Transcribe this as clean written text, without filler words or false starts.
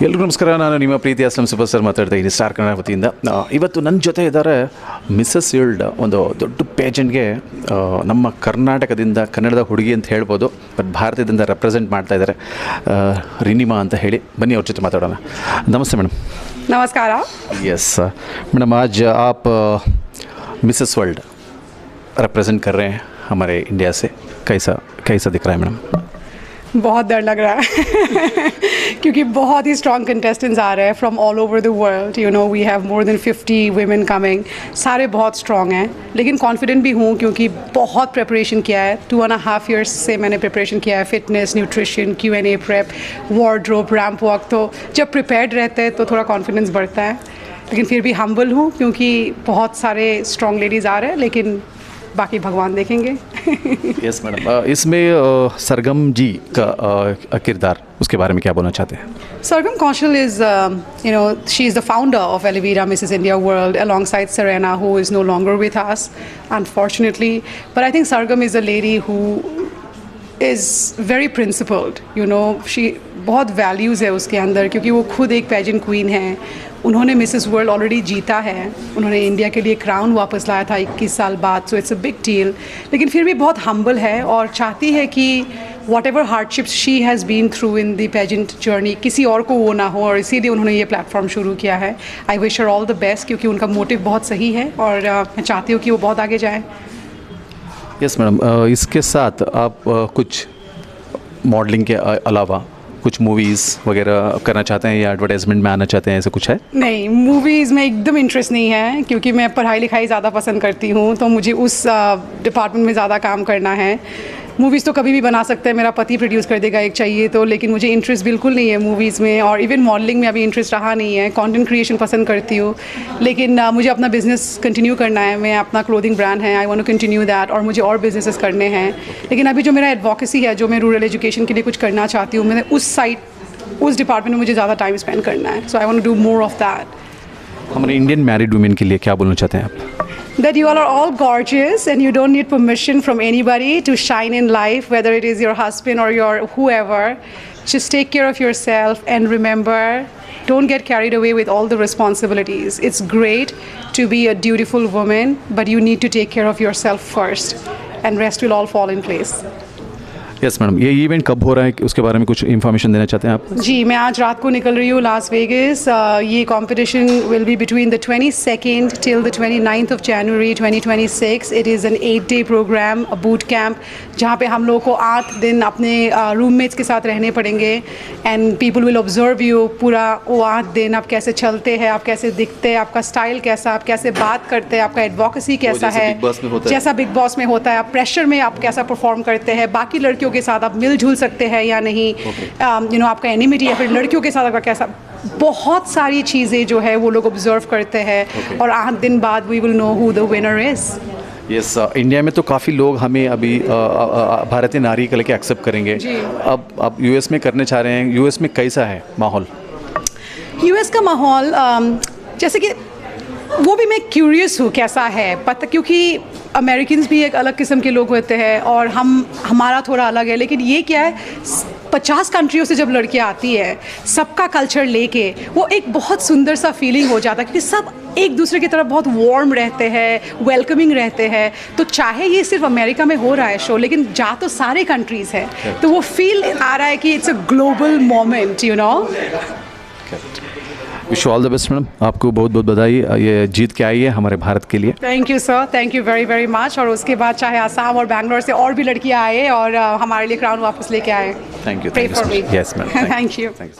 ಎಲ್ರಿಗೂ ನಮಸ್ಕಾರ. ನಾನು ನಿಮ್ಮ ಪ್ರೀತಿ ಅಸ್ಲಂ ಸೂಪರ್ ಸ್ಟಾರ್ ಮಾತಾಡ್ತಾ ಇದ್ದೀನಿ ಸ್ಟಾರ್ ಕನ್ನಡ ವತಿಯಿಂದ. ಇವತ್ತು ನನ್ನ ಜೊತೆ ಇದ್ದಾರೆ ಮಿಸಸ್ ವರ್ಲ್ಡ್, ಒಂದು ದೊಡ್ಡ ಪೇಜೆಂಟ್ಗೆ ನಮ್ಮ ಕರ್ನಾಟಕದಿಂದ ಕನ್ನಡದ ಹುಡುಗಿ ಅಂತ ಹೇಳ್ಬೋದು, ಬಟ್ ಭಾರತದಿಂದ ರೆಪ್ರೆಸೆಂಟ್ ಮಾಡ್ತಾ ಇದ್ದಾರೆ ರಿನಿಮಾ ಅಂತ ಹೇಳಿ. ಬನ್ನಿ ಅವ್ರ ಜೊತೆ ಮಾತಾಡೋಣ. ನಮಸ್ತೆ ಮೇಡಮ್. नमस्कार. यस मैडम, आज आप मिसेस वर्ल्ड रिप्रेजेंट कर रहे हैं हमारे इंडिया से, कैसा कैसा दिख रहा है मैडम? बहुत डर लग रहा है क्योंकि बहुत ही स्ट्रॉन्ग कंटेस्टेंट्स आ रहे हैं from all over the world. You know we have more than 50 women coming. सारे बहुत स्ट्रॉन्ग हैं, लेकिन कॉन्फिडेंट भी हूँ क्योंकि बहुत प्रिपरेशन किया है. 2.5 years से मैंने प्रिपरेशन किया है. Fitness, nutrition, Q&A prep, wardrobe, ramp walk. तो जब प्रिपेयर्ड रहते हैं तो थोड़ा कॉन्फिडेंस बढ़ता है, लेकिन फिर भी हम्बल हूँ क्योंकि बहुत सारे स्ट्रॉन्ग लेडीज़ आ रहे हैं, लेकिन बाकी भगवान देखेंगे. यस मैडम, इसमें सरगम जी का किरदार, उसके बारे में क्या बोलना चाहते हैं? Sargam Kaushal is, she is the founder of Elvira Mrs. India World alongside Serena, who is no longer with us, unfortunately. But I think Sargam is a lady who is very principled. She बहुत values है उसके अंदर, क्योंकि वो खुद एक pageant queen है. उन्होंने मिसेस वर्ल्ड ऑलरेडी जीता है. उन्होंने इंडिया के लिए क्राउन वापस लाया था 21 साल बाद. So it's a big deal, लेकिन फिर भी बहुत हम्बल है और चाहती है कि whatever hardships she has been through in the pageant journey, किसी और को वो ना हो, और इसीलिए उन्होंने ये प्लेटफॉर्म शुरू किया है. I wish her all the best, क्योंकि उनका मोटिव बहुत सही है और मैं चाहती हूँ कि वो बहुत आगे जाए. यस मैडम, इसके साथ आप कुछ मॉडलिंग के अलावा कुछ मूवीज़ वगैरह करना चाहते हैं या एडवर्टाइजमेंट में आना चाहते हैं, ऐसा कुछ है? नहीं, मूवीज़ में एकदम इंटरेस्ट नहीं है, क्योंकि मैं पढ़ाई लिखाई ज़्यादा पसंद करती हूँ, तो मुझे उस डिपार्टमेंट में ज़्यादा काम करना है. मूवीज़ तो कभी भी बना सकते हैं, मेरा पति प्रोड्यूस कर देगा एक चाहिए तो, लेकिन मुझे इंटरेस्ट बिल्कुल नहीं है मूवीज़ में, और इवन मॉडलिंग में अभी इंटरेस्ट रहा नहीं है. कंटेंट क्रिएशन पसंद करती हूँ, लेकिन मुझे अपना बिज़नेस कंटिन्यू करना है. मैं अपना क्लोथिंग ब्रांड है, I want to continue that, और मुझे और बिजनेसेस करने हैं. लेकिन अभी जो मेरा एडवोकेसी है, जो मैं रूरल एजुकेशन के लिए कुछ करना चाहती हूँ, मैंने उस डिपार्टमेंट में मुझे ज़्यादा टाइम स्पेंड करना है. So I want to do more of that. हमारे इंडियन मैरिड वुमेन के लिए क्या बोलना चाहते हैं आप? That you all are all gorgeous and you don't need permission from anybody to shine in life, whether it is your husband or your whoever. Just take care of yourself and remember, don't get carried away with all the responsibilities. It's great to be a dutiful woman, but you need to take care of yourself first, and rest will all fall in place. Yes madam, ये event कब हो रहा है, उसके बारे में कुछ information देना चाहते हैं आप? जी, मैं आज रात को निकल रही हूँ लास वेगस. ये competition will be between the 22nd till the 29th of January 2026. It is an 8-day programme, a boot camp, जहाँ पे हम लोगों को 8 दिन अपने रूममेट्स के साथ रहने पड़ेंगे. And people will observe you पूरा वो 8 दिन. आप कैसे चलते हैं, आप कैसे दिखते हैं, आपका स्टाइल कैसा, आप कैसे बात करते हैं, आपका एडवोकेसी कैसा है, जैसा बिग बॉस में होता है. आप प्रेशर में आप कैसा परफॉर्म करते हैं, बाकी लड़कियों के साथ आप मिलजुल सकते हैं या नहीं, आपका एनिमिटी या फिर लड़कियों के साथ आपका कैसा, बहुत सारी चीज़ें जो है वो लोग ऑब्जर्व करते हैं. और 8 दिन बाद we will know who the winner is. Yes, India में तो काफ़ी लोग हमें अभी भारतीय नारी के लेके एक्सेप्ट करेंगे. अब आप यूएस में करने चाह रहे हैं, यूएस में कैसा है माहौल? यूएस का माहौल जैसे कि वो भी मैं क्यूरियस हूँ कैसा है, पता, क्योंकि अमेरिकन्स भी एक अलग किस्म के लोग होते हैं और हमारा थोड़ा अलग है. लेकिन ये क्या है, 50 कंट्रियों से जब लड़कियाँ आती है, सबका कल्चर लेके, वो एक बहुत सुंदर सा फीलिंग हो जाता है, क्योंकि सब एक दूसरे की तरफ बहुत वार्म रहते हैं, वेलकमिंग रहते हैं. तो चाहे ये सिर्फ अमेरिका में हो रहा है शो, लेकिन जा तो सारे कंट्रीज़ है, तो वो फील आ रहा है कि it's a global moment. Wish all the best madam, आपको बहुत बहुत बधाई, ये जीत के आई है हमारे भारत के लिए. Thank you sir, thank you very very much. और उसके बाद चाहे आसाम और बैंगलोर से और भी लड़कियां आए और हमारे लिए क्राउन वापस लेके आए. Thank you. Pray for me. Yes madam, thank you.